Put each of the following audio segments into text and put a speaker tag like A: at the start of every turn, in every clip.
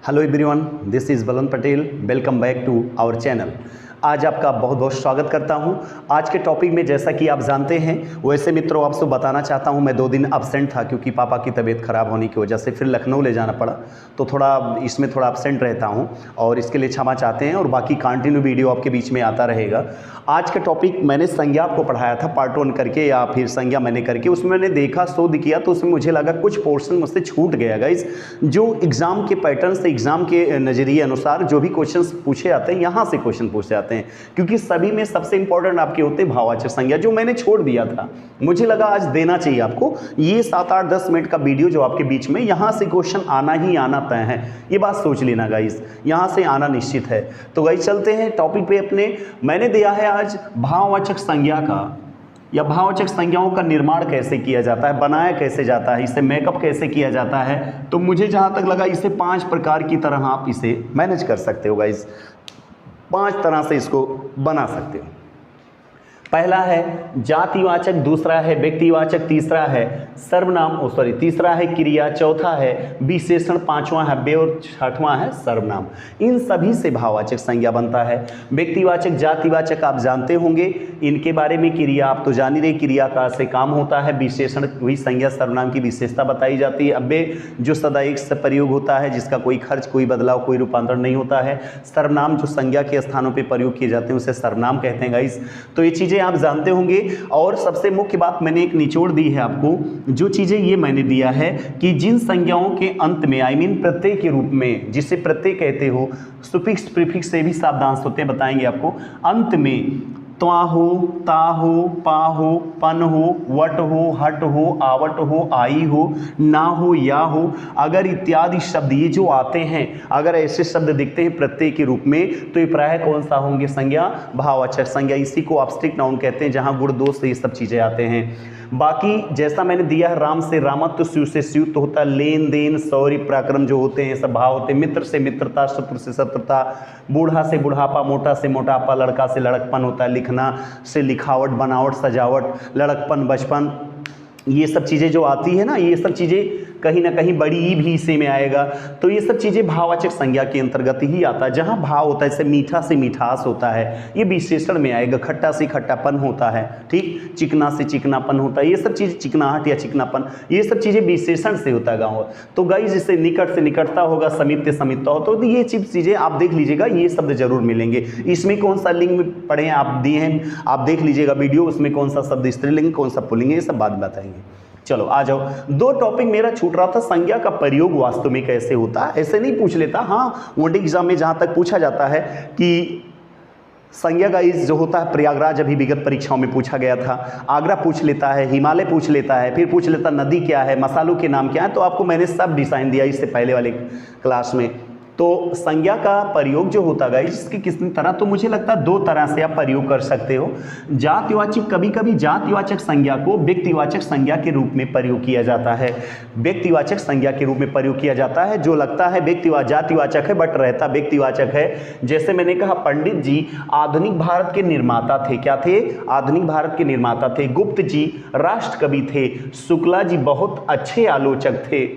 A: Hello everyone, this is Balwant Patel. Welcome back to our channel. आज आपका बहुत बहुत स्वागत करता हूं। आज के टॉपिक में जैसा कि आप जानते हैं, वैसे मित्रों आपसे बताना चाहता हूं, मैं 2 दिन अब्सेंट था क्योंकि पापा की तबीयत ख़राब होने की वजह से फिर लखनऊ ले जाना पड़ा, तो थोड़ा इसमें थोड़ा अब्सेंट रहता हूं और इसके लिए क्षमा चाहते हैं। और बाकी कंटिन्यू वीडियो आपके बीच में आता रहेगा। आज का टॉपिक मैंने संज्ञा आपको पढ़ाया था पार्ट 1 करके, या फिर संज्ञा मैंने करके, उसमें मैंने देखा शोध किया तो उसमें मुझे लगा कुछ पोर्शन मुझसे छूट गया गाइस। जो एग्ज़ाम के पैटर्न से, एग्ज़ाम के नज़रिए अनुसार जो भी क्वेश्चन पूछे जाते हैं, यहाँ से क्वेश्चन पूछे जाते हैं, क्योंकि सभी में सबसे इंपॉर्टेंट आपके होते हैं भाववाचक संज्ञा, जो मैंने छोड़ दिया था। मुझे लगा आज देना चाहिए आपको। ये 7-8-10 मिनट का वीडियो जो आपके बीच में, यहाँ से क्वेश्चन आना ही आना तय है, ये बात सोच लेना गाइस, यहाँ से आना निश्चित है। तो गाइस चलते हैं टॉपिक पे अपने। मैंने दिया है आज भाववाचक संज्ञा का, या भाववाचक संज्ञाओं का निर्माण कैसे किया जाता है, बनाया कैसे जाता है, इसे मेकअप कैसे किया जाता है। तो मुझे जहाँ तक लगा इसे 5 प्रकार की तरह आप इसे मैनेज कर सकते हो गाइस, 5 तरह से इसको बना सकते हो। पहला है जातिवाचक, दूसरा है व्यक्तिवाचक, तीसरा है सर्वनाम, तीसरा है क्रिया, चौथा है विशेषण, पांचवा है व्यय और छठवां है सर्वनाम। इन सभी से भाववाचक संज्ञा बनता है। व्यक्तिवाचक, जातिवाचक आप जानते होंगे, इनके बारे में। क्रिया आप तो जान ही रहे, क्रिया का से काम होता है। विशेषण वही संज्ञा सर्वनाम की विशेषता बताई जाती है। अव्यय जो सदा एक से प्रयोग होता है, जिसका कोई खर्च, कोई बदलाव, कोई रूपांतरण नहीं होता है। सर्वनाम जो संज्ञा के स्थानों पर प्रयोग किए जाते हैं उसे सर्वनाम कहते हैं गाइस। तो ये चीजें आप जानते होंगे। और सबसे मुख्य बात मैंने एक निचोड़ दी है आपको, जो चीजें ये मैंने दिया है कि जिन संज्ञाओं के अंत में, आई मीन प्रत्यय के रूप में, जिसे प्रत्यय कहते हो, सुफिक्स प्रीफिक्स से भी शब्दांश होते हैं, बताएंगे आपको। अंत में त्वा हो, ता हो, पा हो, पन हो, वट हो, हट हो, आवट हो, आई हो, ना हो, या हो, अगर इत्यादि शब्द ये जो आते हैं, अगर ऐसे शब्द दिखते हैं प्रत्यय के रूप में, तो ये प्रायः कौन सा होंगे? संज्ञा, भाववाचक संज्ञा। इसी को ऑब्स्ट्रिक्ट नाउन कहते हैं, जहां गुण दोष से ये सब चीजें आते हैं। बाकी जैसा मैंने दिया है, राम से रामत्व, शिव से शिवत्व होता है, लेन देन, शौर्य, पराक्रम जो होते हैं सब भाव होते हैं। मित्र से मित्रता, शत्रु से शत्रुता, बूढ़ा से बुढ़ापा, मोटा से मोटापा, लड़का से लड़कपन होता है, लिखना से लिखावट, बनावट, सजावट, लड़कपन, बचपन, ये सब चीज़ें जो आती है ना, ये सब चीज़ें कहीं ना कहीं बड़ी ई भी इसी में आएगा। तो ये सब चीज़ें भाववाचक संज्ञा के अंतर्गत ही आता है। जहाँ भाव होता है, जैसे मीठा से मिठास होता है, ये विशेषण में आएगा। खट्टा से खट्टापन होता है, ठीक, चिकना से चिकनापन होता है, ये सब चीज़ें, चिकनाहट या चिकनापन, ये सब चीज़ें विशेषण से होता है गाँव। तो गाइस जिससे निकट से निकटता होगा, समीप से समीपता हो, तो ये चीज़ें आप देख लीजिएगा, ये शब्द जरूर मिलेंगे। इसमें कौन सा लिंग में पढ़े हैं आप, दिए हैं, आप देख लीजिएगा वीडियो, उसमें कौन सा शब्द स्त्रीलिंग, कौन सा पुल्लिंग, ये सब बात बताएंगे। चलो आ जाओ। 2 टॉपिक मेरा छूट रहा था, संज्ञा का प्रयोग वास्तव में कैसे होता है। ऐसे नहीं पूछ लेता, हाँ वनडे एग्जाम में जहाँ तक पूछा जाता है कि संज्ञा का इस जो होता है, प्रयागराज अभी विगत परीक्षाओं में पूछा गया था, आगरा पूछ लेता है, हिमालय पूछ लेता है, फिर पूछ लेता नदी क्या है, मसालों के नाम क्या है। तो आपको मैंने सब डिजाइन दिया इससे पहले वाले क्लास में। तो संज्ञा का प्रयोग जो होता है इसकी कितनी तरह, तो मुझे लगता है 2 तरह से आप प्रयोग कर सकते हो। जातिवाचक, कभी कभी जातिवाचक संज्ञा को व्यक्तिवाचक संज्ञा के रूप में प्रयोग किया जाता है। व्यक्तिवाचक संज्ञा के रूप में प्रयोग किया जाता है, जो लगता है जातिवाचक है बट रहता व्यक्तिवाचक है। जैसे मैंने कहा, पंडित जी आधुनिक भारत के निर्माता थे। क्या थे? आधुनिक भारत के निर्माता थे। गुप्त जी राष्ट्र कवि थे। शुक्ला जी बहुत अच्छे आलोचक थे।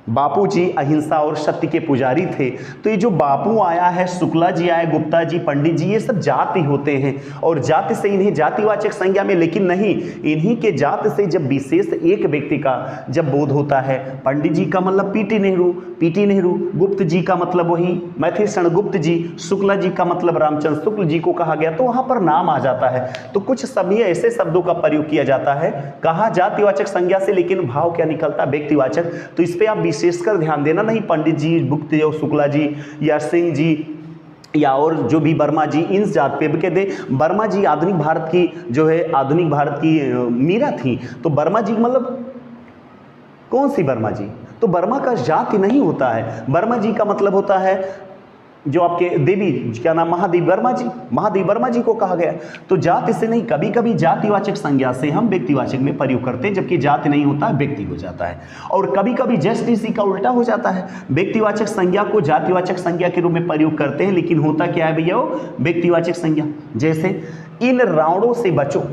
A: बापू जी अहिंसा और सत्य के पुजारी थे। तो ये जो बापू आया है, शुक्ला जी आए, गुप्ता जी, पंडित जी, ये सब जाति होते हैं और जाति से इन्हें जातिवाचक संज्ञा में, लेकिन नहीं, इन्हीं के जाति से जब विशेष एक व्यक्ति का जब बोध होता है, पंडित जी का मतलब पीटी नेहरू, गुप्त जी का मतलब वही मैथिलशरण गुप्त जी, शुक्ला जी का मतलब रामचंद्र शुक्ल जी को कहा गया, तो वहां पर नाम आ जाता है। तो कुछ सभी ऐसे शब्दों का प्रयोग किया जाता है, कहा जातिवाचक संज्ञा से, लेकिन भाव क्या निकलता? व्यक्तिवाचक। तो इस पे आप विशेषकर ध्यान देना, नहीं पंडित जी, गुप्त जी, शुक्ला जी या सिंह जी या और जो भी वर्मा जी, इन जात पे कह दे। वर्मा जी आधुनिक भारत की जो है, आधुनिक भारत की मीरा थी। तो वर्मा जी मतलब कौन सी वर्मा जी? तो वर्मा का जाति नहीं होता है। वर्मा जी का मतलब होता है जो आपके देवी, क्या नाम, महादेवी वर्मा जी को कहा गया। तो जाति से नहीं, कभी कभी जातिवाचक संज्ञा से हम व्यक्तिवाचक में प्रयोग करते हैं, जबकि जाति नहीं होता है, व्यक्ति हो जाता है। और कभी कभी जस्ट इसी का उल्टा हो जाता है, व्यक्तिवाचक संज्ञा को जातिवाचक संज्ञा के रूप में प्रयोग करते हैं, लेकिन होता क्या है भैया, वो व्यक्तिवाचक संज्ञा। जैसे इन रावणों से बचो,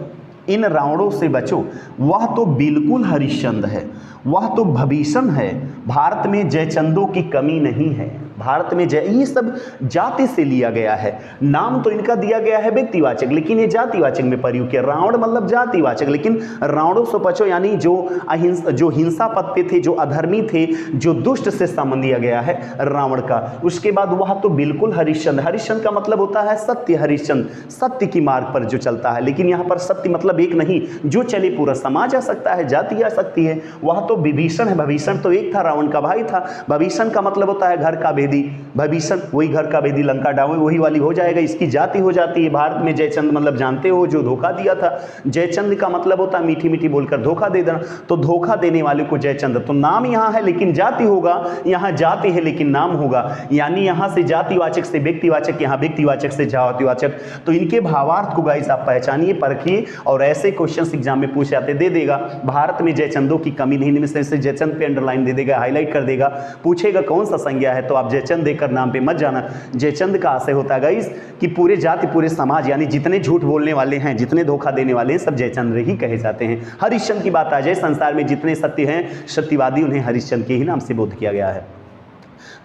A: इन रावणों से बचो, वह तो बिल्कुल हरिश्चंद्र है, वह तो भीषण है, भारत में जयचंदों की कमी नहीं है। भारत में ये सब जाति से लिया गया है। नाम तो इनका दिया गया है व्यक्तिवाचक, लेकिन ये जातिवाचक में प्रयोग किया। रावण मतलब जातिवाचक, लेकिन रावणों से बचो, यानी जो हिंसा पथ पे थे, जो अधर्मी थे, जो दुष्ट से संबंध दिया गया है रावण का। उसके बाद वह तो बिल्कुल हरिश्चंद्र। हरिश्चंद्र का मतलब होता है सत्य, हरिश्चंद्र सत्य की मार्ग पर जो चलता है। लेकिन यहाँ पर सत्य मतलब एक नहीं, जो चले पूरा समाज आ सकता है, जाति आ सकती है। वह तो विभीषण है। विभीषण तो एक था, रावण का भाई था। विभीषण का मतलब होता है घर का भेदी। विभीषण वही घर का भेदी, लंका डावे, वही वाली हो जाएगा, इसकी जाति हो जाती है। भारत में जयचंद मतलब जानते हो जो धोखा दिया था। जयचंद का मतलब होता है मीठी मीठी बोलकर धोखा दे देना, तो धोखा देने वाले को जयचंद। तो नाम यहाँ है लेकिन जाति होगा, यहाँ जाति है लेकिन नाम होगा। यानी यहाँ से जातिवाचक से व्यक्तिवाचक, यहाँ व्यक्तिवाचक से जातिवाचक। तो इनके भावार्थ को गाइस आप पहचानिए, परखिए, और ऐसे क्वेश्चन एग्जाम में पूछे जाते दे देगा। भारत में जयचंदों की कमी नहीं, इनमें से जयचंद पे अंडरलाइन दे देगा, हाईलाइट कर देगा। पूछेगा कौन सा संज्ञा है, तो आप जयचंद देकर नाम पे मत जाना। जयचंद का आशय होता है गाइस कि पूरे जाति पूरे समाज, यानी जितने झूठ बोलने वाले हैं, जितने धोखा देने वाले हैं, सब जयचंद्र ही कहे जाते हैं। हरिश्चंद्र की बात आ जाए, संसार में जितने सत्य हैं, सत्यवादी, उन्हें हरिश्चंद्र के ही नाम से बोध किया गया है।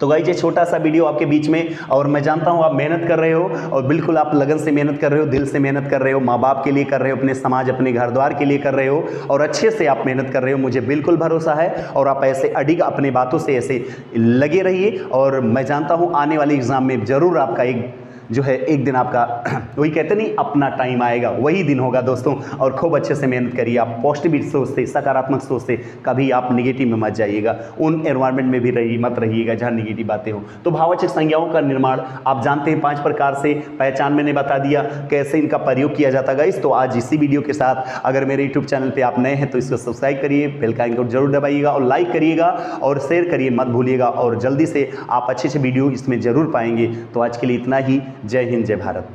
A: तो गाइस ये छोटा सा वीडियो आपके बीच में, और मैं जानता हूँ आप मेहनत कर रहे हो, और बिल्कुल आप लगन से मेहनत कर रहे हो, दिल से मेहनत कर रहे हो, माँ बाप के लिए कर रहे हो, अपने समाज, अपने घर द्वार के लिए कर रहे हो, और अच्छे से आप मेहनत कर रहे हो, मुझे बिल्कुल भरोसा है। और आप ऐसे अडिग अपने बातों से ऐसे लगे रहिए, और मैं जानता हूँ आने वाले एग्जाम में जरूर आपका एक दिन आपका वही कहते नहीं, अपना टाइम आएगा, वही दिन होगा दोस्तों। और खूब अच्छे से मेहनत करिए। आप पॉजिटिव सोच से, सकारात्मक सोच से, कभी आप नेगेटिव में मत जाइएगा। उन एनवायरनमेंट में भी मत रहिएगा जहाँ नेगेटिव बातें हो। तो भाववाचक संज्ञाओं का निर्माण आप जानते हैं 5 प्रकार से, पहचान मैंने बता दिया कैसे इनका प्रयोग किया जाता है गाइस। तो आज इसी वीडियो के साथ, अगर मेरे यूट्यूब चैनल पर आप नए हैं तो इसको सब्सक्राइब करिए, बेल का आइकन जरूर दबाइएगा, और लाइक करिएगा और शेयर करिए मत भूलिएगा। और जल्दी से आप अच्छे वीडियो इसमें जरूर पाएंगे। तो आज के लिए इतना ही। जय हिंद, जय भारत।